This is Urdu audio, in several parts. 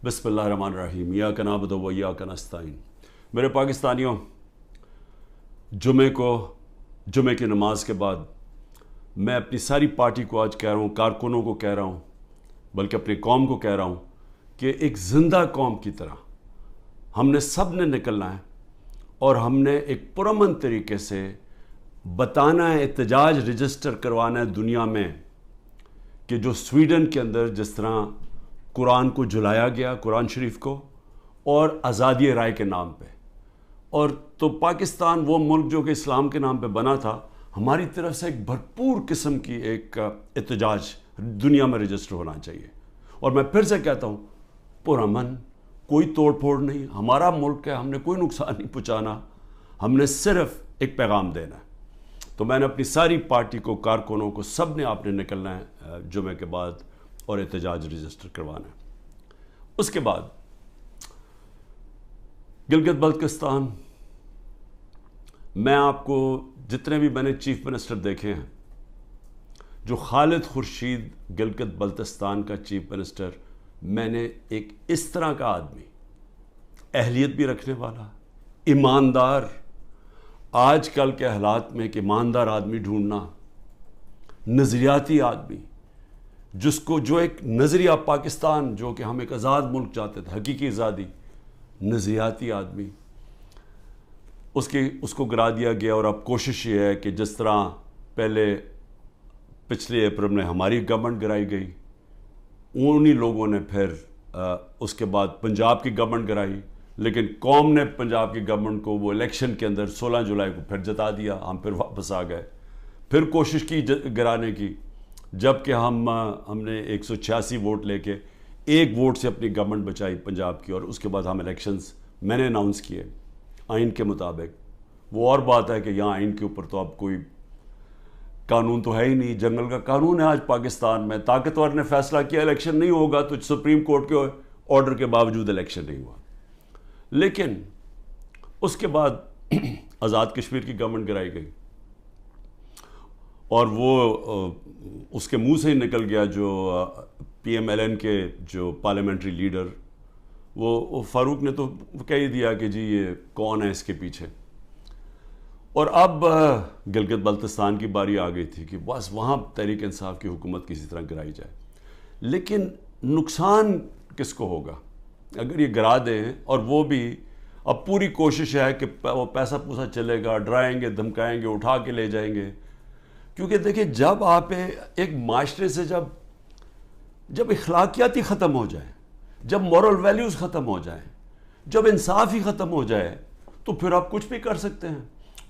بسم اللہ الرحمن الرحیم ایاک نعبد و ایاک نستعین۔ میرے پاکستانیوں، جمعے کی نماز کے بعد میں اپنی ساری پارٹی کو آج کہہ رہا ہوں، کارکنوں کو کہہ رہا ہوں، بلکہ اپنی قوم کو کہہ رہا ہوں کہ ایک زندہ قوم کی طرح ہم نے سب نے نکلنا ہے اور ہم نے ایک پرامن طریقے سے بتانا ہے، احتجاج رجسٹر کروانا ہے دنیا میں کہ جو سویڈن کے اندر جس طرح قرآن کو جلایا گیا، قرآن شریف کو، اور آزادی رائے کے نام پہ، اور تو پاکستان وہ ملک جو کہ اسلام کے نام پہ بنا تھا، ہماری طرف سے ایک بھرپور قسم کی ایک احتجاج دنیا میں رجسٹر ہونا چاہیے۔ اور میں پھر سے کہتا ہوں، پرامن، کوئی توڑ پھوڑ نہیں، ہمارا ملک ہے، ہم نے کوئی نقصان نہیں پہنچانا، ہم نے صرف ایک پیغام دینا ہے۔ تو میں نے اپنی ساری پارٹی کو، کارکنوں کو، سب نے آپ نے نکلنا ہے جمعے کے بعد اور احتجاج رجسٹر کروانا ہے۔ اس کے بعد گلگت بلتستان، میں آپ کو جتنے بھی میں نے چیف منسٹر دیکھے ہیں، جو خالد خورشید گلگت بلتستان کا چیف منسٹر، میں نے ایک اس طرح کا آدمی، اہلیت بھی رکھنے والا، ایماندار، آج کل کے حالات میں ایک ایماندار آدمی ڈھونڈنا، نظریاتی آدمی، جو ایک نظریہ پاکستان، جو کہ ہم ایک آزاد ملک چاہتے تھے، حقیقی آزادی، نظریاتی آدمی، اس کو گرا دیا گیا۔ اور اب کوشش یہ ہے کہ جس طرح پچھلے اپریل میں ہماری گورنمنٹ گرائی گئی، انہی لوگوں نے پھر اس کے بعد پنجاب کی گورنمنٹ گرائی، لیکن قوم نے پنجاب کی گورنمنٹ کو وہ الیکشن کے اندر 16 جولائی کو پھر جتا دیا، ہم پھر واپس آ گئے، پھر کوشش کی گرانے کی، جبکہ ہم نے 186 ووٹ لے کے ایک ووٹ سے اپنی گورنمنٹ بچائی پنجاب کی، اور اس کے بعد ہم الیکشنز میں نے اناؤنس کیے آئین کے مطابق۔ وہ اور بات ہے کہ یہاں آئین کے اوپر تو اب کوئی قانون تو ہے ہی نہیں، جنگل کا قانون ہے آج پاکستان میں، طاقتور نے فیصلہ کیا الیکشن نہیں ہوگا تو سپریم کورٹ کے آرڈر کے باوجود الیکشن نہیں ہوا۔ لیکن اس کے بعد آزاد کشمیر کی گورنمنٹ گرائی گئی، اور وہ اس کے منہ سے ہی نکل گیا، جو پی ایم ایل این کے جو پارلیمنٹری لیڈر، وہ فاروق نے تو کہہ ہی دیا کہ جی یہ کون ہے اس کے پیچھے۔ اور اب گلگت بلتستان کی باری آ گئی تھی کہ بس وہاں تحریک انصاف کی حکومت کسی طرح گرائی جائے، لیکن نقصان کس کو ہوگا اگر یہ گرا دیں؟ اور وہ بھی اب پوری کوشش ہے کہ وہ پیسہ پوسا چلے گا، ڈرائیں گے، دھمکائیں گے، اٹھا کے لے جائیں گے۔ کیونکہ دیکھیں، جب آپ ایک معاشرے سے جب اخلاقیات ہی ختم ہو جائیں، جب مورل ویلیوز ختم ہو جائیں، جب انصاف ہی ختم ہو جائے، تو پھر آپ کچھ بھی کر سکتے ہیں۔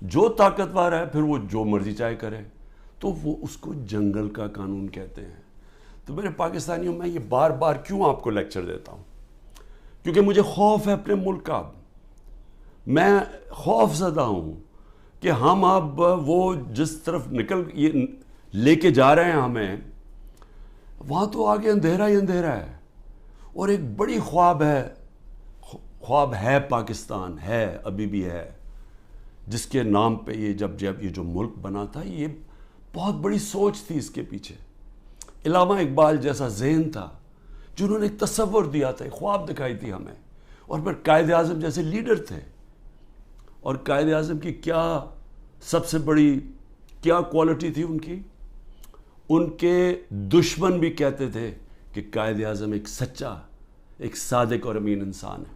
جو طاقتور ہے پھر وہ جو مرضی چاہے کرے، تو وہ اس کو جنگل کا قانون کہتے ہیں۔ تو میرے پاکستانیوں، میں یہ بار بار کیوں آپ کو لیکچر دیتا ہوں؟ کیونکہ مجھے خوف ہے اپنے ملک کا، میں خوف زدہ ہوں کہ ہم اب وہ جس طرف یہ لے کے جا رہے ہیں ہمیں، وہاں تو آگے اندھیرا ہی اندھیرا ہے، اور ایک بڑی خواب ہے پاکستان، ہے ابھی بھی ہے، جس کے نام پہ جب یہ جو ملک بنا تھا، یہ بہت بڑی سوچ تھی اس کے پیچھے۔ علامہ اقبال جیسا ذہن تھا، جنہوں نے ایک تصور دیا تھا، ایک خواب دکھائی تھی ہمیں، اور پھر قائد اعظم جیسے لیڈر تھے۔ اور قائد اعظم کی کیا سب سے بڑی کیا کوالٹی تھی ان کے دشمن بھی کہتے تھے کہ قائد اعظم ایک سچا، ایک صادق اور امین انسان ہے،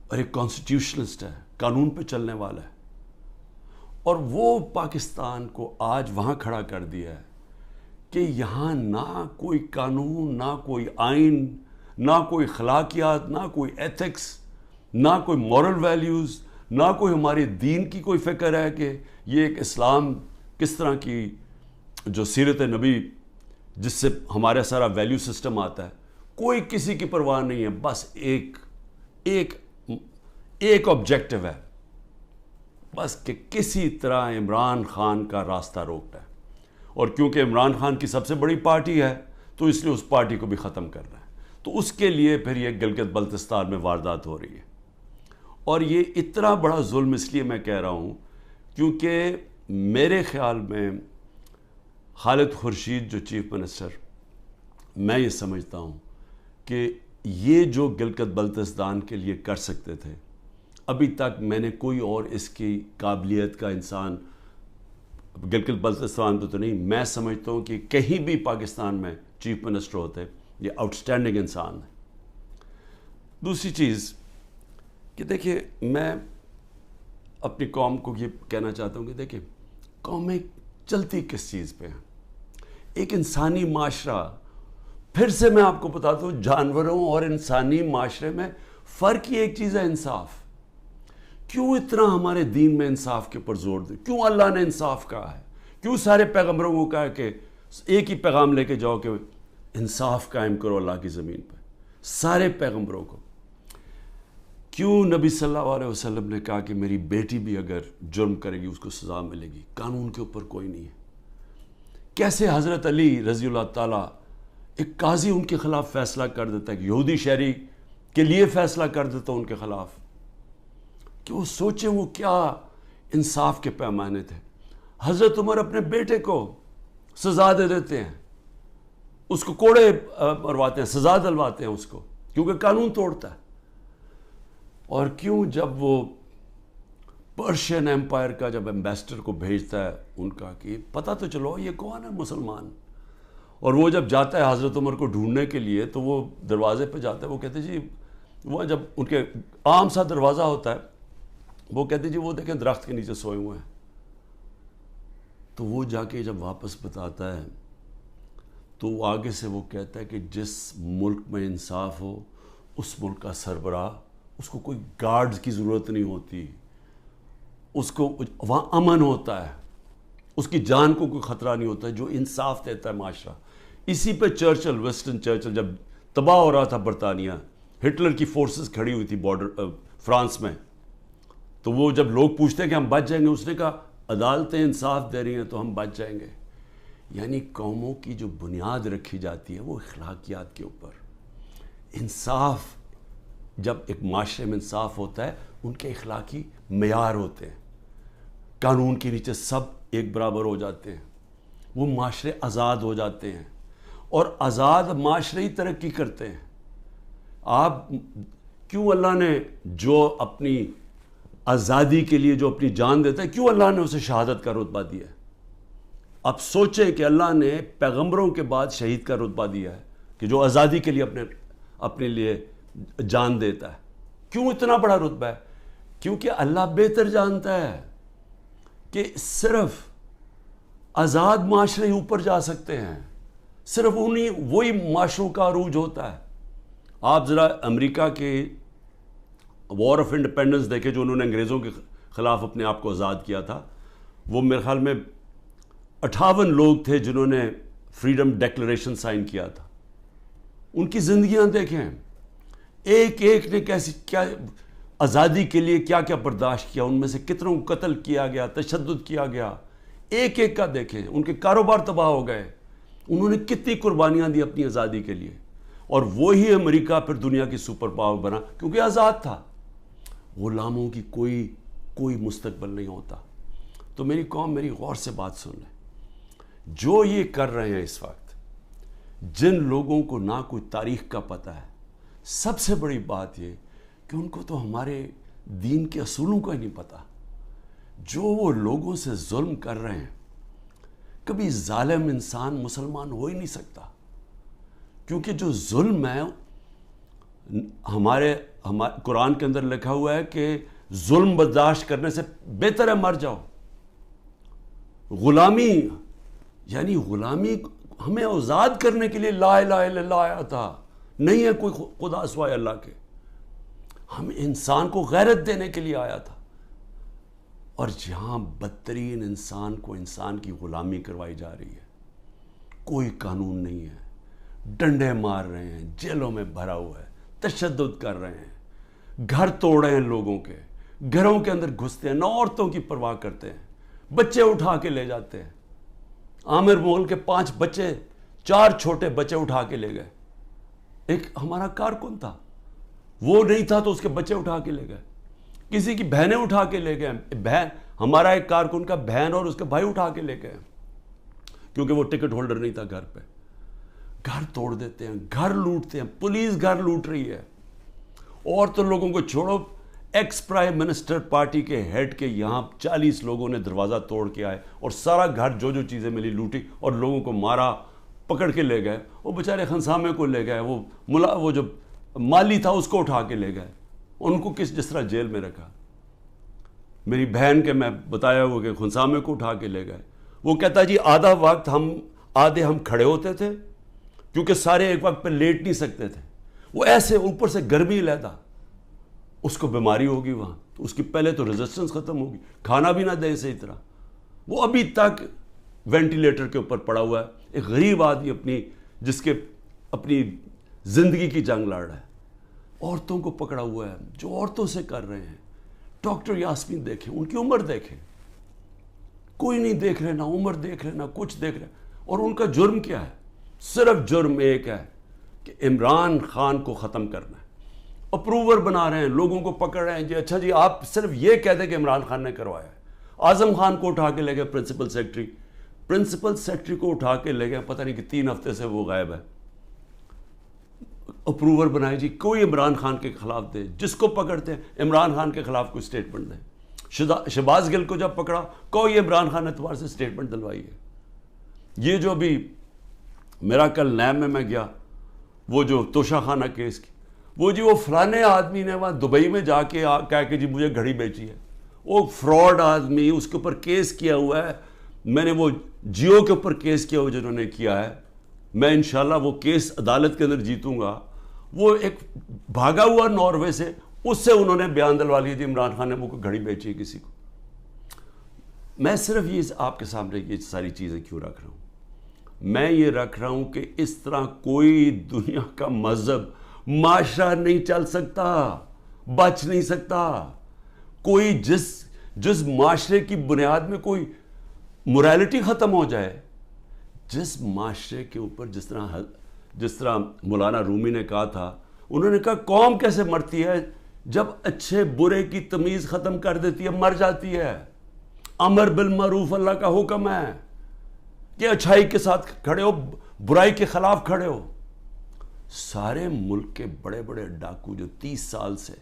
اور ایک کانسٹیٹیوشنسٹ ہے، قانون پہ چلنے والا ہے۔ اور وہ پاکستان کو آج وہاں کھڑا کر دیا ہے کہ یہاں نہ کوئی قانون، نہ کوئی آئین، نہ کوئی اخلاقیات، نہ کوئی ایتھکس، نہ کوئی مورل ویلیوز، نہ کوئی ہمارے دین کی کوئی فکر ہے کہ یہ ایک اسلام کس طرح کی جو سیرت نبی جس سے ہمارا سارا ویلیو سسٹم آتا ہے، کوئی کسی کی پرواہ نہیں ہے۔ بس ایک آبجیکٹو ہے، بس کہ کسی طرح عمران خان کا راستہ روکنا ہے، اور کیونکہ عمران خان کی سب سے بڑی پارٹی ہے تو اس لیے اس پارٹی کو بھی ختم کرنا ہے۔ تو اس کے لیے پھر یہ گلگت بلتستان میں واردات ہو رہی ہے، اور یہ اتنا بڑا ظلم اس لیے میں کہہ رہا ہوں کیونکہ میرے خیال میں خالد خورشید جو چیف منسٹر، میں یہ سمجھتا ہوں کہ یہ جو گلگت بلتستان کے لیے کر سکتے تھے، ابھی تک میں نے کوئی اور اس کی قابلیت کا انسان گلگت بلتستان پہ تو نہیں، میں سمجھتا ہوں کہ کہیں بھی پاکستان میں چیف منسٹر ہوتے، یہ آؤٹسٹینڈنگ انسان ہے۔ دوسری چیز کہ دیکھیں، میں اپنی قوم کو یہ کہنا چاہتا ہوں کہ دیکھیں، قومیں چلتی کس چیز پہ ہیں؟ ایک انسانی معاشرہ، پھر سے میں آپ کو بتاتا ہوں، جانوروں اور انسانی معاشرے میں فرق ہی ایک چیز ہے، انصاف۔ کیوں اتنا ہمارے دین میں انصاف کے اوپر زور دے؟ کیوں اللہ نے انصاف کہا ہے؟ کیوں سارے پیغمبروں کو کہا کہ ایک ہی پیغام لے کے جاؤ کہ انصاف قائم کرو اللہ کی زمین پہ؟ سارے پیغمبروں کو کیوں نبی صلی اللہ علیہ وسلم نے کہا کہ میری بیٹی بھی اگر جرم کرے گی اس کو سزا ملے گی؟ قانون کے اوپر کوئی نہیں ہے۔ کیسے حضرت علی رضی اللہ تعالیٰ، ایک قاضی ان کے خلاف فیصلہ کر دیتا ہے، یہودی شہری کے لیے فیصلہ کر دیتا ان کے خلاف، کہ وہ سوچیں وہ کیا انصاف کے پیمانے تھے۔ حضرت عمر اپنے بیٹے کو سزا دے دیتے ہیں، اس کو کوڑے مرواتے ہیں، سزا دلواتے ہیں اس کو، کیونکہ قانون توڑتا ہے۔ اور کیوں جب وہ پرشین ایمپائر کا جب ایمبیسڈر کو بھیجتا ہے ان کا کہ پتہ تو چلو یہ کون ہے مسلمان، اور وہ جب جاتا ہے حضرت عمر کو ڈھونڈنے کے لیے تو وہ دروازے پہ جاتا ہے، وہ کہتے جی، وہ جب ان کے عام سا دروازہ ہوتا ہے، وہ کہتے جی وہ دیکھیں درخت کے نیچے سوئے ہوئے ہیں۔ تو وہ جا کے جب واپس بتاتا ہے تو آگے سے وہ کہتا ہے کہ جس ملک میں انصاف ہو اس ملک کا سربراہ، اس کو کوئی گارڈز کی ضرورت نہیں ہوتی، اس کو وہاں امن ہوتا ہے، اس کی جان کو کوئی خطرہ نہیں ہوتا ہے، جو انصاف دیتا ہے معاشرہ۔ اسی پہ چرچل، وسٹن چرچل جب تباہ ہو رہا تھا برطانیہ، ہٹلر کی فورسز کھڑی ہوئی تھی بارڈر فرانس میں، تو وہ جب لوگ پوچھتے ہیں کہ ہم بچ جائیں گے، اس نے کہا عدالتیں انصاف دے رہی ہیں تو ہم بچ جائیں گے۔ یعنی قوموں کی جو بنیاد رکھی جاتی ہے وہ اخلاقیات کے اوپر۔ انصاف، جب ایک معاشرے میں انصاف ہوتا ہے، ان کے اخلاقی معیار ہوتے ہیں، قانون کے نیچے سب ایک برابر ہو جاتے ہیں، وہ معاشرے آزاد ہو جاتے ہیں، اور آزاد معاشرے ہی ترقی کرتے ہیں۔ آپ کیوں اللہ نے جو اپنی آزادی کے لیے جو اپنی جان دیتا ہے، کیوں اللہ نے اسے شہادت کا رتبہ دیا ہے؟ اب سوچیں کہ اللہ نے پیغمبروں کے بعد شہید کا رتبہ دیا ہے کہ جو آزادی کے لیے اپنے لیے جان دیتا ہے۔ کیوں اتنا بڑا رتبہ ہے؟ کیونکہ اللہ بہتر جانتا ہے کہ صرف آزاد معاشرے ہی اوپر جا سکتے ہیں، صرف وہی معاشروں کا عروج ہوتا ہے۔ آپ ذرا امریکہ کے وار آف انڈیپینڈنس دیکھیں، جو انہوں نے انگریزوں کے خلاف اپنے آپ کو آزاد کیا تھا، وہ میرے خیال میں 58 لوگ تھے جنہوں نے فریڈم ڈیکلریشن سائن کیا تھا۔ ان کی زندگیاں دیکھیں، ایک ایک نے کیا آزادی کے لیے کیا کیا برداشت کیا، ان میں سے کتنوں کو قتل کیا گیا، تشدد کیا گیا، ایک ایک کا دیکھیں، ان کے کاروبار تباہ ہو گئے، انہوں نے کتنی قربانیاں دی اپنی آزادی کے لیے، اور وہی امریکہ پھر دنیا کی سپر پاور بنا کیونکہ آزاد تھا۔ غلاموں کی کوئی مستقبل نہیں ہوتا۔ تو میری قوم، میری غور سے بات سن لیں، جو یہ کر رہے ہیں اس وقت، جن لوگوں کو نہ کوئی تاریخ کا پتہ ہے، سب سے بڑی بات یہ کہ ان کو تو ہمارے دین کے اصولوں کا ہی نہیں پتہ۔ جو وہ لوگوں سے ظلم کر رہے ہیں، کبھی ظالم انسان مسلمان ہو ہی نہیں سکتا، کیونکہ جو ظلم ہے، ہمارے قرآن کے اندر لکھا ہوا ہے کہ ظلم برداشت کرنے سے بہتر ہے مر جاؤ۔ غلامی، یعنی غلامی ہمیں آزاد کرنے کے لیے لا الہ الا اللہ آیا تھا، نہیں ہے کوئی خدا سوائے اللہ کے، ہم انسان کو غیرت دینے کے لیے آیا تھا۔ اور جہاں بدترین انسان کو انسان کی غلامی کروائی جا رہی ہے، کوئی قانون نہیں ہے، ڈنڈے مار رہے ہیں، جیلوں میں بھرا ہوا ہے، تشدد کر رہے ہیں، گھر توڑ رہے ہیں لوگوں کے، گھروں کے اندر گھستے ہیں، نہ عورتوں کی پرواہ کرتے ہیں، بچے اٹھا کے لے جاتے ہیں۔ عامر مغل کے 5 بچے، 4 چھوٹے بچے اٹھا کے لے گئے۔ ایک ہمارا کارکن تھا، وہ نہیں تھا تو اس کے بچے اٹھا کے لے گئے، کسی کی بہنیں اٹھا کے لے گئے، ہمارا ایک کارکن کا بہن اور اس کے بھائی اٹھا کے لے گئے، کیونکہ وہ ٹکٹ ہولڈر نہیں تھا گھر پہ۔ گھر توڑ دیتے ہیں, گھر لوٹتے ہیں, پولیس گھر لوٹ رہی ہے. اور تو لوگوں کو چھوڑو, ایکس پرائم منسٹر پارٹی کے ہیڈ کے یہاں 40 لوگوں نے دروازہ توڑ کے آئے اور سارا گھر جو چیزیں ملی لوٹی اور لوگوں کو مارا, پکڑ کے لے گئے. وہ بیچارے خنسامے کو لے گئے, وہ جو مالی تھا اس کو اٹھا کے لے گئے, ان کو جس طرح جیل میں رکھا. میری بہن کے میں بتایا ہوا کہ خنسامے کو اٹھا کے لے گئے. وہ کہتا جی آدھا وقت آدھے ہم کھڑے ہوتے تھے کیونکہ سارے ایک وقت پہ لیٹ نہیں سکتے تھے. وہ ایسے اوپر سے گرمی لیتا, اس کو بیماری ہوگی وہاں, تو اس کی پہلے تو ریزسٹنس ختم ہوگی, کھانا بھی نہ دے صحیح طرح. وہ ابھی تک وینٹیلیٹر کے اوپر پڑا ہوا ہے. ایک غریب آدمی جس کے اپنی زندگی کی جنگ لڑ رہا ہے. عورتوں کو پکڑا ہوا ہے جو عورتوں سے کر رہے ہیں. ڈاکٹر یاسمین دیکھیں, ان کی عمر دیکھیں, کوئی نہیں دیکھ رہے, نہ عمر دیکھ رہے نہ کچھ دیکھ رہے. اور ان کا جرم کیا ہے؟ صرف جرم ایک ہے کہ عمران خان کو ختم کرنا ہے. اپروور بنا رہے ہیں, لوگوں کو پکڑ رہے ہیں. جی اچھا جی آپ صرف یہ کہہ دیں کہ عمران خان نے کروایا ہے. اعظم خان کو اٹھا کے لے گئے پرنسپل سیکرٹری کو اٹھا کے لے گئے, پتہ نہیں کہ 3 ہفتے سے وہ غائب ہے. اپروور بنائے جی, کوئی عمران خان کے خلاف دے, جس کو پکڑتے ہیں عمران خان کے خلاف کوئی سٹیٹمنٹ دے. شہباز گل کو جب پکڑا کوئی عمران خان اعتبار سے سٹیٹمنٹ دلوائی ہے. یہ جو بھی میرا کل نیب میں گیا, وہ جو توشہ خانہ کیس کی, وہ فلانے آدمی نے وہاں دبئی میں جا کے کہا کہ جی مجھے گھڑی بیچی ہے. وہ فراڈ آدمی, اس کے اوپر کیس کیا ہوا ہے. میں نے وہ جیو کے اوپر کیس کیا ہوا جنہوں نے کیا ہے, میں انشاءاللہ وہ کیس عدالت کے اندر جیتوں گا. وہ ایک بھاگا ہوا ناروے سے, اس سے انہوں نے بیان دلوا لیا جی عمران خان نے وہ گھڑی بیچی ہے کسی کو. میں صرف یہ آپ کے سامنے یہ ساری چیزیں کیوں رکھ رہا ہوں؟ میں یہ رکھ رہا ہوں کہ اس طرح کوئی دنیا کا مذہب معاشرہ نہیں چل سکتا, بچ نہیں سکتا. کوئی جس معاشرے کی بنیاد میں کوئی موریلٹی ختم ہو جائے, جس معاشرے کے اوپر جس طرح مولانا رومی نے کہا تھا, انہوں نے کہا قوم کیسے مرتی ہے جب اچھے برے کی تمیز ختم کر دیتی ہے, مر جاتی ہے. امر بالمعروف اللہ کا حکم ہے کہ اچھائی کے ساتھ کھڑے ہو, برائی کے خلاف کھڑے ہو. سارے ملک کے بڑے بڑے ڈاکو جو 30 سال سے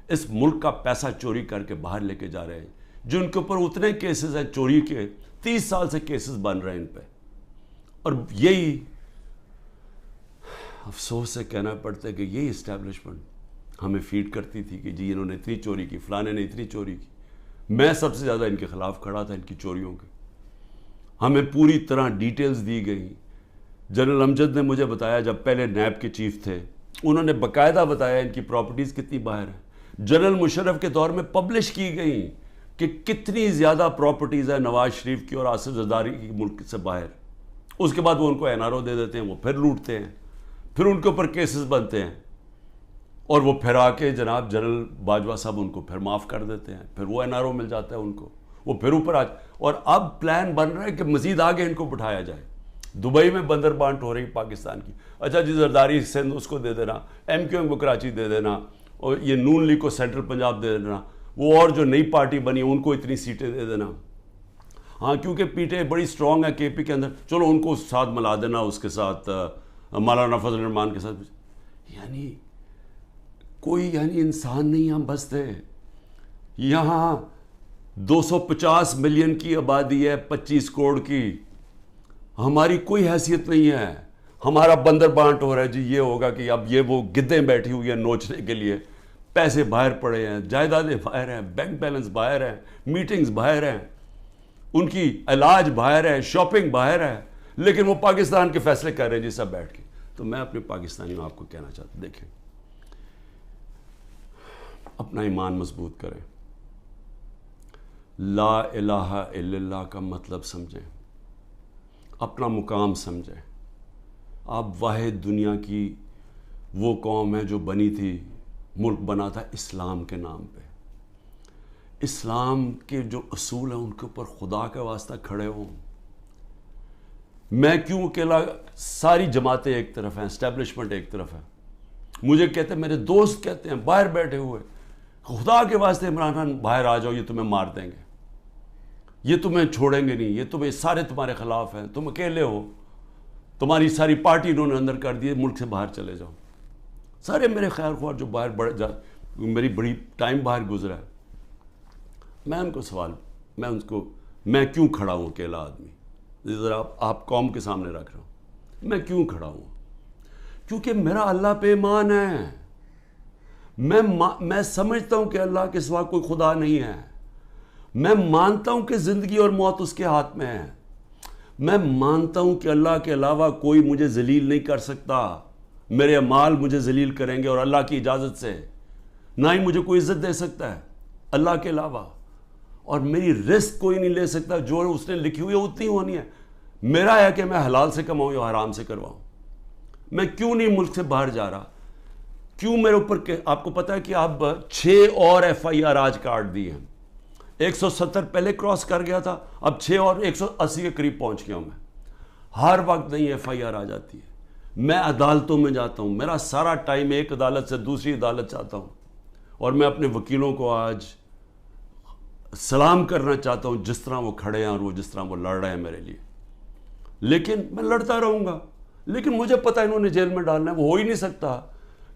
اس ملک کا پیسہ چوری کر کے باہر لے کے جا رہے ہیں, جن کے اوپر اتنے کیسز ہیں چوری کے, 30 سال سے کیسز بن رہے ہیں ان پہ. اور یہی افسوس سے کہنا پڑتا ہے کہ یہی اسٹیبلشمنٹ ہمیں فیڈ کرتی تھی کہ جی انہوں نے اتنی چوری کی, فلانے نے اتنی چوری کی. میں سب سے زیادہ ان کے خلاف کھڑا تھا, ان کی چوریوں کے. ہمیں پوری طرح ڈیٹیلز دی گئی. جنرل امجد نے مجھے بتایا, جب پہلے نیب کے چیف تھے, انہوں نے باقاعدہ بتایا ان کی پراپرٹیز کتنی باہر ہیں. جنرل مشرف کے دور میں پبلش کی گئی کہ کتنی زیادہ پراپرٹیز ہیں نواز شریف کی اور آصف زرداری کی ملک سے باہر. اس کے بعد وہ ان کو NRO دے دیتے ہیں, وہ پھر لوٹتے ہیں, پھر ان کے اوپر کیسز بنتے ہیں, اور وہ پھر آ کے جناب جنرل باجوہ صاحب ان کو پھر معاف کر دیتے ہیں, پھر وہ NRO مل جاتا ہے ان کو, وہ پھر اوپر اور اب پلان بن رہا ہے کہ مزید آگے ان کو بٹھایا جائے. دبئی میں بندر بانٹ ہو رہی پاکستان کی. اچھا جی زرداری سندھ اس کو دے دینا, MQM کو کراچی دے دینا, اور یہ نون لیگ کو سینٹرل پنجاب دے دینا, وہ اور جو نئی پارٹی بنی ان کو اتنی سیٹیں دے دینا. ہاں کیونکہ پیٹیں بڑی سٹرونگ ہے KP کے اندر, چلو ان کو ساتھ ملا دینا, اس کے ساتھ مولانا فضل الرحمان کے ساتھ. یعنی کوئی انسان نہیں ہم بستے. یہاں 250 ملین کی آبادی ہے, 25 کروڑ کی. ہماری کوئی حیثیت نہیں ہے. ہمارا بندر بانٹ ہو رہا ہے جی, یہ ہوگا کہ اب یہ وہ گدیں بیٹھی ہوئی ہیں نوچنے کے لیے, پیسے باہر پڑے ہیں, جائیدادیں باہر ہیں, بینک بیلنس باہر ہیں, میٹنگز باہر ہیں, ان کی علاج باہر ہے, شاپنگ باہر ہے, لیکن وہ پاکستان کے فیصلے کر رہے ہیں جی سب بیٹھ کے. تو میں اپنے پاکستانیوں آپ کو کہنا چاہتا ہوں, دیکھیں اپنا ایمان مضبوط کریں, لا الہ الا اللہ کا مطلب سمجھیں, اپنا مقام سمجھیں. آپ واحد دنیا کی وہ قوم ہے جو بنی تھی, ملک بنا تھا اسلام کے نام پہ. اسلام کے جو اصول ہیں ان کے اوپر خدا کا واسطہ کھڑے ہوں. میں کیوں اکیلا, ساری جماعتیں ایک طرف ہیں, اسٹیبلشمنٹ ایک طرف ہے. مجھے کہتے ہیں, میرے دوست کہتے ہیں باہر بیٹھے ہوئے, خدا کے واسطے عمران خان باہر آ جاؤ, یہ تمہیں مار دیں گے, یہ تمہیں چھوڑیں گے نہیں, یہ تمہیں سارے تمہارے خلاف ہیں, تم اکیلے ہو. تمہاری ساری پارٹی انہوں نے اندر کر دی، ملک سے باہر چلے جاؤ. سارے میرے خیر خواہ جو باہر میری بڑی ٹائم باہر گزرا ہے، میں ان کو سوال، میں کیوں کھڑا ہوں اکیلا آدمی؟ ذرا آپ قوم کے سامنے رکھ رہا ہوں، میں کیوں کھڑا ہوں؟ کیونکہ میرا اللہ پہ ایمان ہے. میں سمجھتا ہوں کہ اللہ کے سوا کوئی خدا نہیں ہے. میں مانتا ہوں کہ زندگی اور موت اس کے ہاتھ میں ہے. میں مانتا ہوں کہ اللہ کے علاوہ کوئی مجھے ذلیل نہیں کر سکتا. میرے اعمال مجھے ذلیل کریں گے اور اللہ کی اجازت سے. نہ ہی مجھے کوئی عزت دے سکتا ہے اللہ کے علاوہ. اور میری رزق کوئی نہیں لے سکتا، جو اس نے لکھی ہوئی ہے اتنی ہونی ہے. میرا ہے کہ میں حلال سے کماؤں یا حرام سے کرواؤں. میں کیوں نہیں ملک سے باہر جا رہا؟ کیوں میرے اوپر آپ کو پتا ہے کہ اب 6 اور FIR آج کاٹ دی ہیں. 170 پہلے کراس کر گیا تھا، اب 6 اور 180 کے قریب پہنچ گیا ہوں میں. ہر وقت نہیں FIR آ جاتی ہے. میں عدالتوں میں جاتا ہوں، میرا سارا ٹائم ایک عدالت سے دوسری عدالت جاتا ہوں. اور میں اپنے وکیلوں کو آج سلام کرنا چاہتا ہوں جس طرح وہ کھڑے ہیں اور وہ جس طرح وہ لڑ رہے ہیں میرے لیے. لیکن میں لڑتا رہوں گا، لیکن مجھے پتہ انہوں نے جیل میں ڈالنا ہے. وہ ہو ہی نہیں سکتا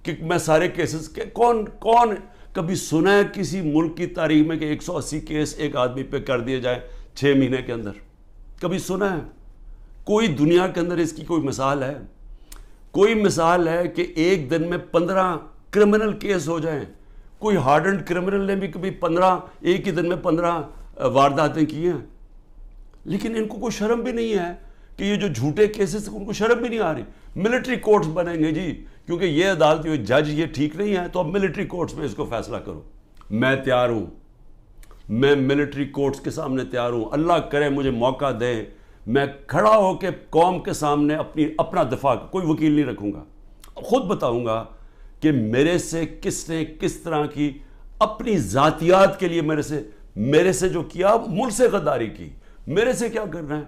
کہ میں سارے کیسز کون کبھی سنا ہے کسی ملک کی تاریخ میں کہ 180 کیس ایک آدمی پہ کر دیے جائیں 6 مہینے کے اندر؟ کبھی سنا ہے؟ کوئی دنیا کے اندر اس کی کوئی مثال ہے؟ کوئی مثال ہے کہ ایک دن میں 15 کرمنل کیس ہو جائیں؟ کوئی ہارڈنڈ کرمنل نے بھی کبھی 15 ایک ہی دن میں 15 وارداتیں کی ہیں؟ لیکن ان کو کوئی شرم بھی نہیں ہے کہ یہ جو جھوٹے کیسز ان کو شرم بھی نہیں آ رہی. ملٹری کورٹس بنیں گے جی، کیونکہ یہ عدالتی جج یہ ٹھیک نہیں ہے تو اب ملٹری کورٹس میں اس کو فیصلہ کرو. میں تیار ہوں، میں ملٹری کورٹس کے سامنے تیار ہوں. اللہ کرے مجھے موقع دے، میں کھڑا ہو کے قوم کے سامنے اپنا دفاع، کوئی وکیل نہیں رکھوں گا، خود بتاؤں گا کہ میرے سے کس نے کس طرح کی اپنی ذاتیات کے لیے میرے سے جو کیا، ملک سے غداری کی. میرے سے کیا کرنا ہے؟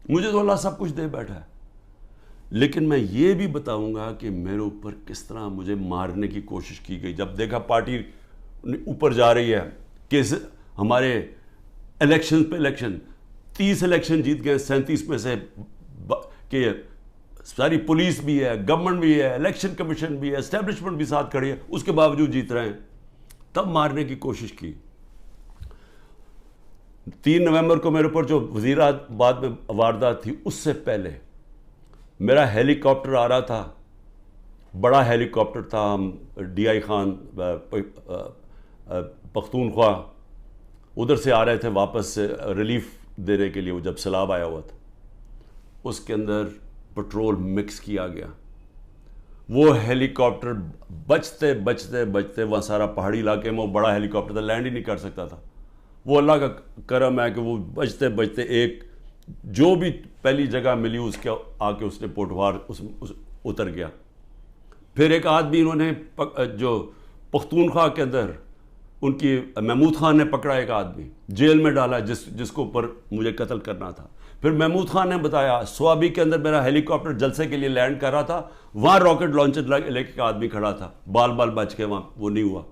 مجھے تو اللہ سب کچھ دے بیٹھا ہے. لیکن میں یہ بھی بتاؤں گا کہ میرے اوپر کس طرح مجھے مارنے کی کوشش کی گئی. جب دیکھا پارٹی اوپر جا رہی ہے کہ ہمارے الیکشن پہ الیکشن 30 الیکشن جیت گئے 37 میں سے، کہ ساری پولیس بھی ہے، گورنمنٹ بھی ہے، الیکشن کمیشن بھی ہے، اسٹیبلشمنٹ بھی ساتھ کھڑی ہے، اس کے باوجود جیت رہے ہیں. تب مارنے کی کوشش کی. 3 نومبر کو میرے اوپر جو وزیرآباد میں واردات تھی، اس سے پہلے میرا ہیلی کاپٹر آ رہا تھا، بڑا ہیلی کاپٹر تھا. ہم DI خان پختونخوا ادھر سے آ رہے تھے واپس سے ریلیف دینے کے لیے، وہ جب سیلاب آیا ہوا تھا. اس کے اندر پٹرول مکس کیا گیا. وہ ہیلی کاپٹر بچتے بچتے بچتے، وہاں سارا پہاڑی علاقے میں وہ بڑا ہیلی کاپٹر تھا، لینڈ ہی نہیں کر سکتا تھا. وہ اللہ کا کرم ہے کہ وہ بچتے بچتے ایک جو بھی پہلی جگہ ملی اس کے آ کے اس نے پوٹوار اتر گیا. پھر ایک آدمی انہوں نے جو پختونخوا کے اندر ان کی محمود خان نے پکڑا، ایک آدمی جیل میں ڈالا جس کو اوپر مجھے قتل کرنا تھا. پھر محمود خان نے بتایا سوابی کے اندر میرا ہیلی کاپٹر جلسے کے لیے لینڈ کر رہا تھا، وہاں راکٹ لانچر لے کے آدمی کھڑا تھا، بال بچ کے وہاں وہ نہیں ہوا.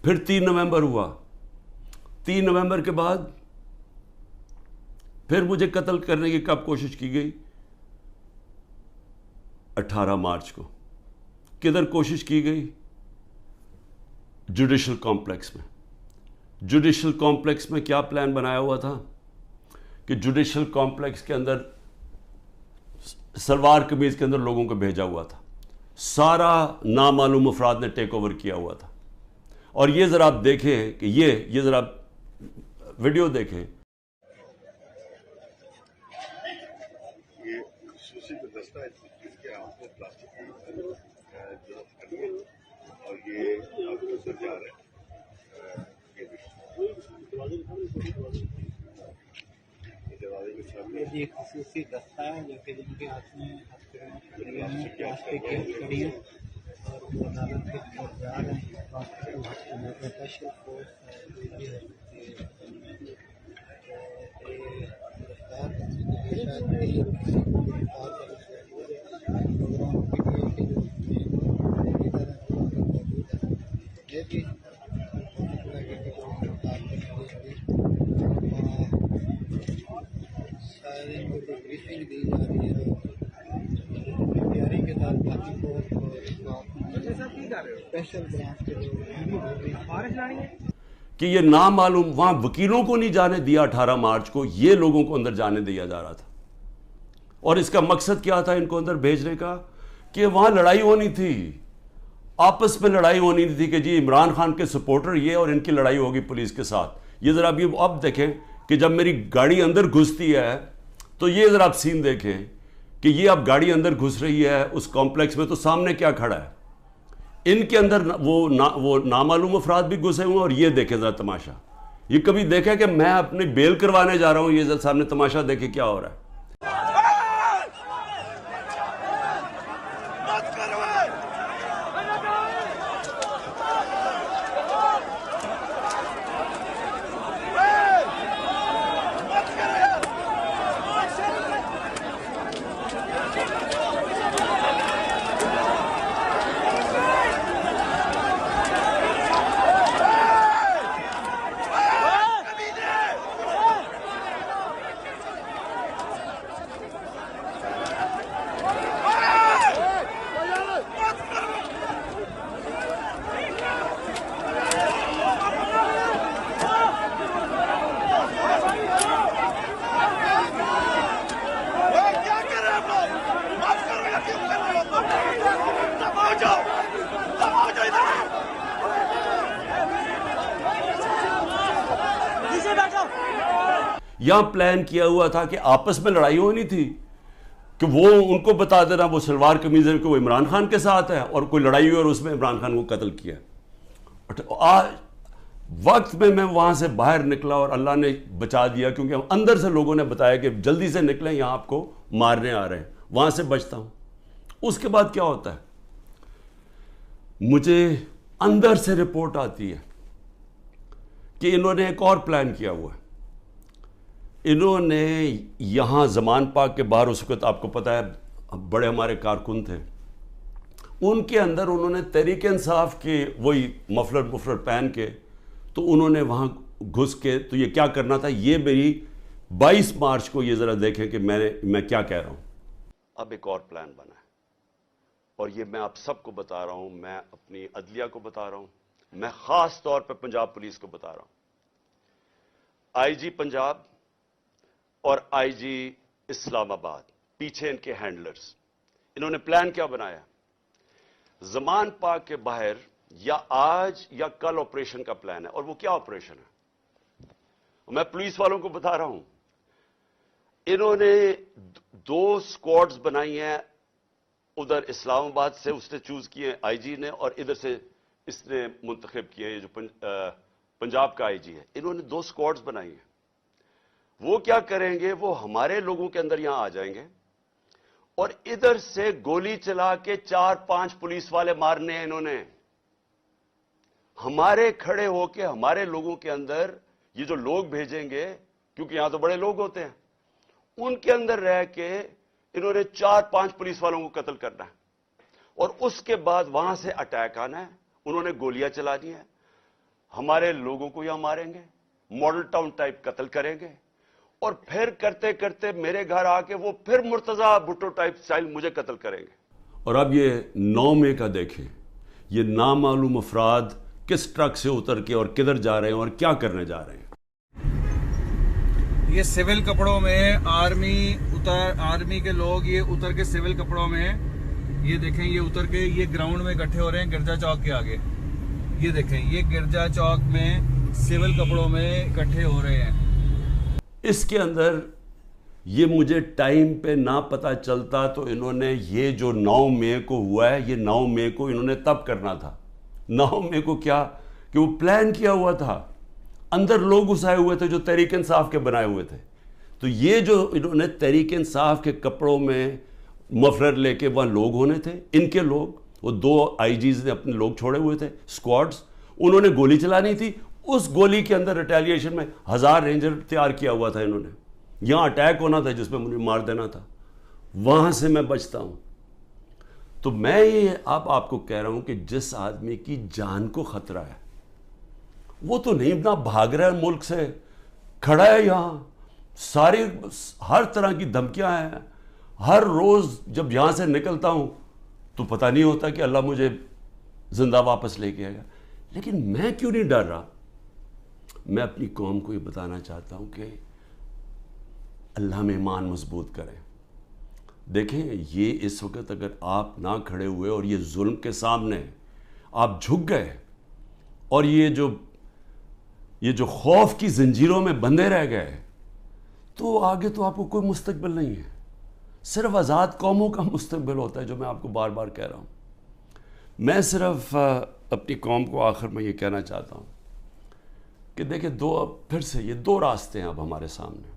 پھر 3 نومبر ہوا. 3 نومبر کے بعد پھر مجھے قتل کرنے کی کب کوشش کی گئی؟ 18 مارچ کو. کدھر کوشش کی گئی؟ جوڈیشل کمپلیکس میں. جوڈیشل کمپلیکس میں کیا پلان بنایا ہوا تھا کہ جوڈیشل کمپلیکس کے اندر سلوار قمیض کے اندر لوگوں کو بھیجا ہوا تھا. سارا نامعلوم افراد نے ٹیک اوور کیا ہوا تھا. اور یہ ذرا آپ دیکھیں کہ یہ ذرا ویڈیو دیکھیں. یہ خصوصی دستہ ہے جو کہ جن کے ہاتھ میں پلاسٹک کی ہتھکڑی ہے اور وہ عدالت کے طرف جا رہے ہیں. اسپیشل فورس یہ ہے بتا رہے ہیں کہ بریفنگ دی جا رہی ہے تیاری کے ساتھ باقی کو اسپیشل برانچ کے لوگ کہ یہ نامعلوم وہاں وکیلوں کو نہیں جانے دیا 18 مارچ کو، یہ لوگوں کو اندر جانے دیا جا رہا تھا. اور اس کا مقصد کیا تھا ان کو اندر بھیجنے کا؟ کہ وہاں لڑائی ہونی تھی، آپس میں لڑائی ہونی تھی کہ جی عمران خان کے سپورٹر یہ اور ان کی لڑائی ہوگی پولیس کے ساتھ. یہ ذرا اب دیکھیں کہ جب میری گاڑی اندر گھستی ہے تو یہ ذرا آپ سین دیکھیں کہ یہ اب گاڑی اندر گھس رہی ہے اس کمپلیکس میں، تو سامنے کیا کھڑا ہے؟ ان کے اندر وہ نامعلوم افراد بھی گھسے ہوئے ہیں. اور یہ دیکھیں ذرا تماشا، یہ کبھی دیکھا کہ میں اپنی بیل کروانے جا رہا ہوں، یہ ذرا سامنے تماشا دیکھیں کیا ہو رہا ہے. یہاں پلان کیا ہوا تھا کہ آپس میں لڑائی ہونی تھی کہ وہ ان کو بتا دینا وہ سلوار قمیض ہے کہ وہ عمران خان کے ساتھ ہے اور کوئی لڑائی ہوئی اور اس میں عمران خان کو قتل کیا. وقت میں وہاں سے باہر نکلا اور اللہ نے بچا دیا، کیونکہ اندر سے لوگوں نے بتایا کہ جلدی سے نکلیں یہاں آپ کو مارنے آ رہے ہیں. وہاں سے بچتا ہوں. اس کے بعد کیا ہوتا ہے؟ مجھے اندر سے رپورٹ آتی ہے کہ انہوں نے ایک اور پلان کیا ہوا ہے. انہوں نے یہاں زمان پاک کے باہر اس وقت آپ کو پتہ ہے بڑے ہمارے کارکن تھے، ان کے اندر انہوں نے تحریک انصاف کے وہی مفلر پہن کے تو انہوں نے وہاں گھس کے تو یہ کیا کرنا تھا. یہ میری 22 مارچ کو یہ ذرا دیکھیں کہ میں کیا کہہ رہا ہوں. اب ایک اور پلان بنا ہے اور یہ میں آپ سب کو بتا رہا ہوں، میں اپنی عدلیہ کو بتا رہا ہوں، میں خاص طور پہ پنجاب پولیس کو بتا رہا ہوں. آئی جی پنجاب اور آئی جی اسلام آباد پیچھے ان کے ہینڈلرز، انہوں نے پلان کیا بنایا؟ زمان پاک کے باہر یا آج یا کل آپریشن کا پلان ہے. اور وہ کیا آپریشن ہے؟ میں پولیس والوں کو بتا رہا ہوں، انہوں نے 2 سکواڈز بنائی ہیں. ادھر اسلام آباد سے اس نے چوز کیے آئی جی نے، اور ادھر سے اس نے منتخب کیے یہ جو پنجاب کا آئی جی ہے. انہوں نے 2 سکواڈز بنائی ہیں. وہ کیا کریں گے؟ وہ ہمارے لوگوں کے اندر یہاں آ جائیں گے اور ادھر سے گولی چلا کے 4-5 پولیس والے مارنے ہیں. انہوں نے ہمارے کھڑے ہو کے ہمارے لوگوں کے اندر یہ جو لوگ بھیجیں گے، کیونکہ یہاں تو بڑے لوگ ہوتے ہیں، ان کے اندر رہ کے انہوں نے 4-5 پولیس والوں کو قتل کرنا ہے اور اس کے بعد وہاں سے اٹیک آنا ہے. انہوں نے گولیاں چلانی ہیں، ہمارے لوگوں کو یہاں ماریں گے، ماڈل ٹاؤن ٹائپ قتل کریں گے اور پھر کرتے کرتے میرے گھر آ کے وہ پھر مرتضی بھٹو ٹائپ سٹائل مجھے قتل کریں گے. اور اب یہ 9 مئی کا دیکھیں، یہ نامعلوم افراد کس ٹرک سے اتر کے اور کدھر جا رہے ہیں اور کیا کرنے جا رہے ہیں. یہ سول کپڑوں میں آرمی کے لوگ یہ اتر کے سول کپڑوں میں، یہ دیکھیں یہ اتر کے یہ گراؤنڈ میں اکٹھے ہو رہے ہیں گرجا چوک کے آگے. یہ دیکھیں یہ گرجا چوک میں سول کپڑوں میں اکٹھے ہو رہے ہیں. اس کے اندر یہ مجھے ٹائم پہ نہ پتہ چلتا تو انہوں نے یہ جو 9 مئی کو ہوا ہے، یہ 9 مئی کو انہوں نے تب کرنا تھا. 9 مئی کو کیا کہ وہ پلان کیا ہوا تھا، اندر لوگ گھسائے ہوئے تھے جو تحریک انصاف کے بنائے ہوئے تھے. تو یہ جو انہوں نے تحریک انصاف کے کپڑوں میں مفلر لے کے وہاں لوگ ہونے تھے، ان کے لوگ، وہ 2 آئی جیز نے اپنے لوگ چھوڑے ہوئے تھے سکواڈز، انہوں نے گولی چلانی تھی. اس گولی کے اندر ریٹیلیشن میں 1000 رینجر تیار کیا ہوا تھا. انہوں نے یہاں اٹیک ہونا تھا جس میں مجھے مار دینا تھا. وہاں سے میں بچتا ہوں. تو میں یہ آپ کو کہہ رہا ہوں کہ جس آدمی کی جان کو خطرہ ہے وہ تو نہیں اتنا بھاگ رہا ہے ملک سے، کھڑا ہے یہاں ساری ہر طرح کی دھمکیاں ہیں. ہر روز جب یہاں سے نکلتا ہوں تو پتہ نہیں ہوتا کہ اللہ مجھے زندہ واپس لے کے آئے گا. لیکن میں کیوں نہیں ڈر رہا؟ میں اپنی قوم کو یہ بتانا چاہتا ہوں کہ اللہ میں ایمان مضبوط کریں. دیکھیں یہ اس وقت اگر آپ نہ کھڑے ہوئے اور یہ ظلم کے سامنے آپ جھک گئے اور یہ جو خوف کی زنجیروں میں بندھے رہ گئے تو آگے تو آپ کو کوئی مستقبل نہیں ہے. صرف آزاد قوموں کا مستقبل ہوتا ہے، جو میں آپ کو بار بار کہہ رہا ہوں. میں صرف اپنی قوم کو آخر میں یہ کہنا چاہتا ہوں کہ دیکھیں پھر سے یہ دو راستے ہیں اب ہمارے سامنے.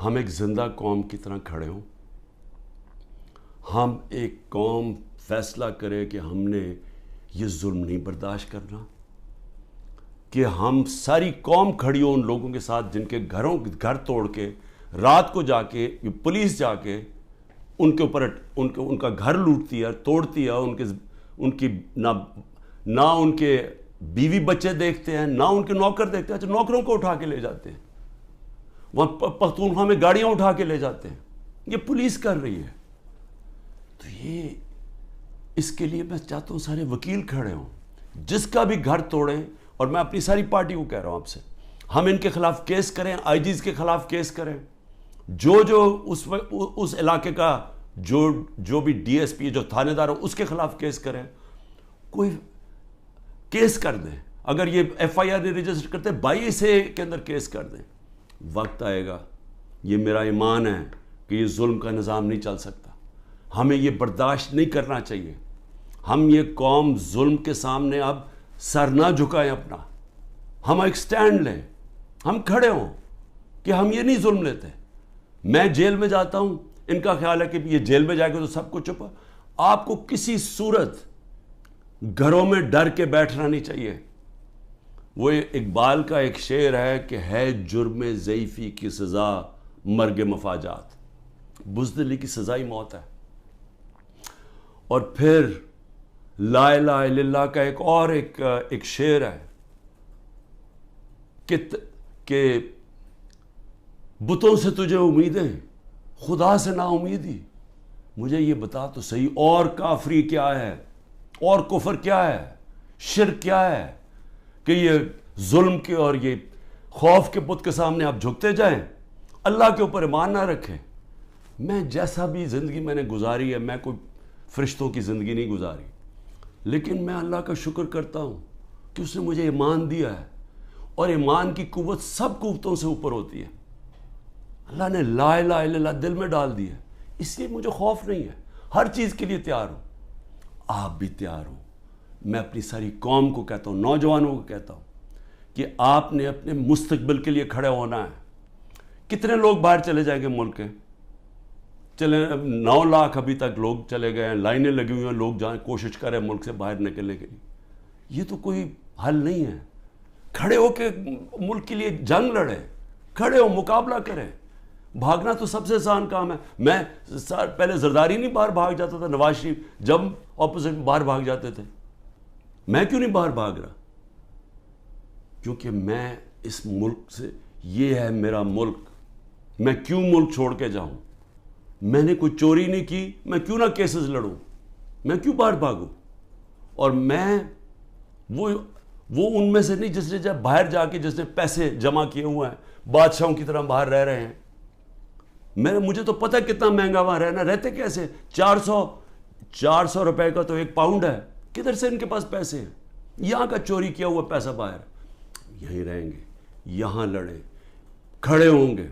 ہم ایک زندہ قوم کی طرح کھڑے ہوں، ہم ایک قوم فیصلہ کرے کہ ہم نے یہ ظلم نہیں برداشت کرنا، کہ ہم ساری قوم کھڑی ہو ان لوگوں کے ساتھ جن کے گھر توڑ کے رات کو جا کے پولیس جا کے ان کے اوپر ان کا گھر لوٹتی ہے، توڑتی ہے، ان کی نہ ان کے بیوی بچے دیکھتے ہیں، نہ ان کے نوکر دیکھتے ہیں. اچھا نوکروں کو اٹھا کے لے جاتے ہیں، وہاں پختونخوا میں گاڑیاں اٹھا کے لے جاتے ہیں. یہ پولیس کر رہی ہے. تو یہ اس کے لیے میں چاہتا ہوں سارے وکیل کھڑے ہوں، جس کا بھی گھر توڑیں. اور میں اپنی ساری پارٹی کو کہہ رہا ہوں آپ سے، ہم ان کے خلاف کیس کریں، آئی جیز کے خلاف کیس کریں، جو اس علاقے کا جو بھی ڈی ایس پی جو تھانے دار ہو اس کے خلاف کیس کریں. کوئی کیس کر دیں. اگر یہ ایف آئی آر نہیں رجسٹر کرتے 22A کے اندر کیس کر دیں. وقت آئے گا. یہ میرا ایمان ہے کہ یہ ظلم کا نظام نہیں چل سکتا. ہمیں یہ برداشت نہیں کرنا چاہیے. ہم یہ قوم ظلم کے سامنے اب سر نہ جھکائیں اپنا. ہم ایک سٹینڈ لیں، ہم کھڑے ہوں کہ ہم یہ نہیں ظلم لیتے. میں جیل میں جاتا ہوں، ان کا خیال ہے کہ یہ جیل میں جائے گا تو سب کچھ چھپا. آپ کو کسی صورت گھروں میں ڈر کے بیٹھنا نہیں چاہیے. وہ اقبال کا ایک شعر ہے کہ ہے جرم ضعیفی کی سزا مرگ مفاجات. بزدلی کی سزا ہی موت ہے. اور پھر لا الہ الا اللہ کا ایک شعر ہے کہ بتوں سے تجھے امیدیں، خدا سے نا امیدی. مجھے یہ بتا تو صحیح، اور کافری کیا ہے، اور کفر کیا ہے، شرک کیا ہے کہ یہ ظلم کے اور یہ خوف کے بت کے سامنے آپ جھکتے جائیں، اللہ کے اوپر ایمان نہ رکھیں. میں جیسا بھی زندگی میں نے گزاری ہے، میں کوئی فرشتوں کی زندگی نہیں گزاری، لیکن میں اللہ کا شکر کرتا ہوں کہ اس نے مجھے ایمان دیا ہے. اور ایمان کی قوت سب قوتوں سے اوپر ہوتی ہے. اللہ نے لا الہ الا اللہ دل میں ڈال دی ہے، اس لیے مجھے خوف نہیں ہے. ہر چیز کے لیے تیار ہوں. آپ بھی تیار ہوں. میں اپنی ساری قوم کو کہتا ہوں، نوجوانوں کو کہتا ہوں کہ آپ نے اپنے مستقبل کے لیے کھڑے ہونا ہے. کتنے لوگ باہر چلے جائیں گے ملک کے؟ چلے 9 لاکھ ابھی تک لوگ چلے گئے ہیں، لائنیں لگی ہوئی ہیں، لوگ جائیں کوشش کریں ملک سے باہر نکلنے کے لیے. یہ تو کوئی حل نہیں ہے. کھڑے ہو کے ملک کے لیے جنگ لڑیں، کھڑے ہو مقابلہ کریں. بھاگنا تو سب سے آسان کام ہے. میں پہلے زرداری نہیں باہر بھاگ جاتا تھا، نواز شریف جب اپوزٹ باہر بھاگ جاتے تھے. میں کیوں نہیں باہر بھاگ رہا؟ کیونکہ میں اس ملک سے، یہ ہے میرا ملک. میں کیوں ملک چھوڑ کے جاؤں؟ میں نے کوئی چوری نہیں کی، میں کیوں نہ کیسز لڑوں؟ میں کیوں باہر بھاگوں؟ اور میں وہ ان میں سے نہیں جس نے جب باہر جا کے جس نے پیسے جمع کیے ہوئے ہیں، بادشاہوں کی طرح باہر رہ رہے ہیں. مجھے تو پتہ کتنا مہنگا وہاں رہنا. رہتے کیسے؟ 400 روپے کا تو 1 پاؤنڈ ہے. کدھر سے ان کے پاس پیسے ہیں؟ یہاں کا چوری کیا ہوا پیسہ باہر. یہیں رہیں گے، یہاں لڑیں، کھڑے ہوں گے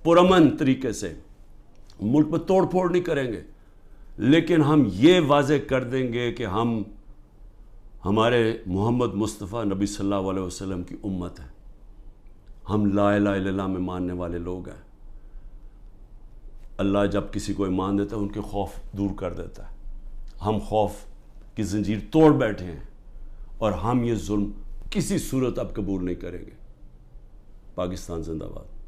پرامن طریقے سے. ملک میں توڑ پھوڑ نہیں کریں گے، لیکن ہم یہ واضح کر دیں گے کہ ہم ہمارے محمد مصطفیٰ نبی صلی اللہ علیہ وسلم کی امت ہے. ہم لا الہ الا اللہ میں ماننے والے لوگ ہیں. اللہ جب کسی کو ایمان دیتا ہے ان کے خوف دور کر دیتا ہے. ہم خوف کی زنجیر توڑ بیٹھے ہیں اور ہم یہ ظلم کسی صورت اب قبول نہیں کریں گے. پاکستان زندہ باد.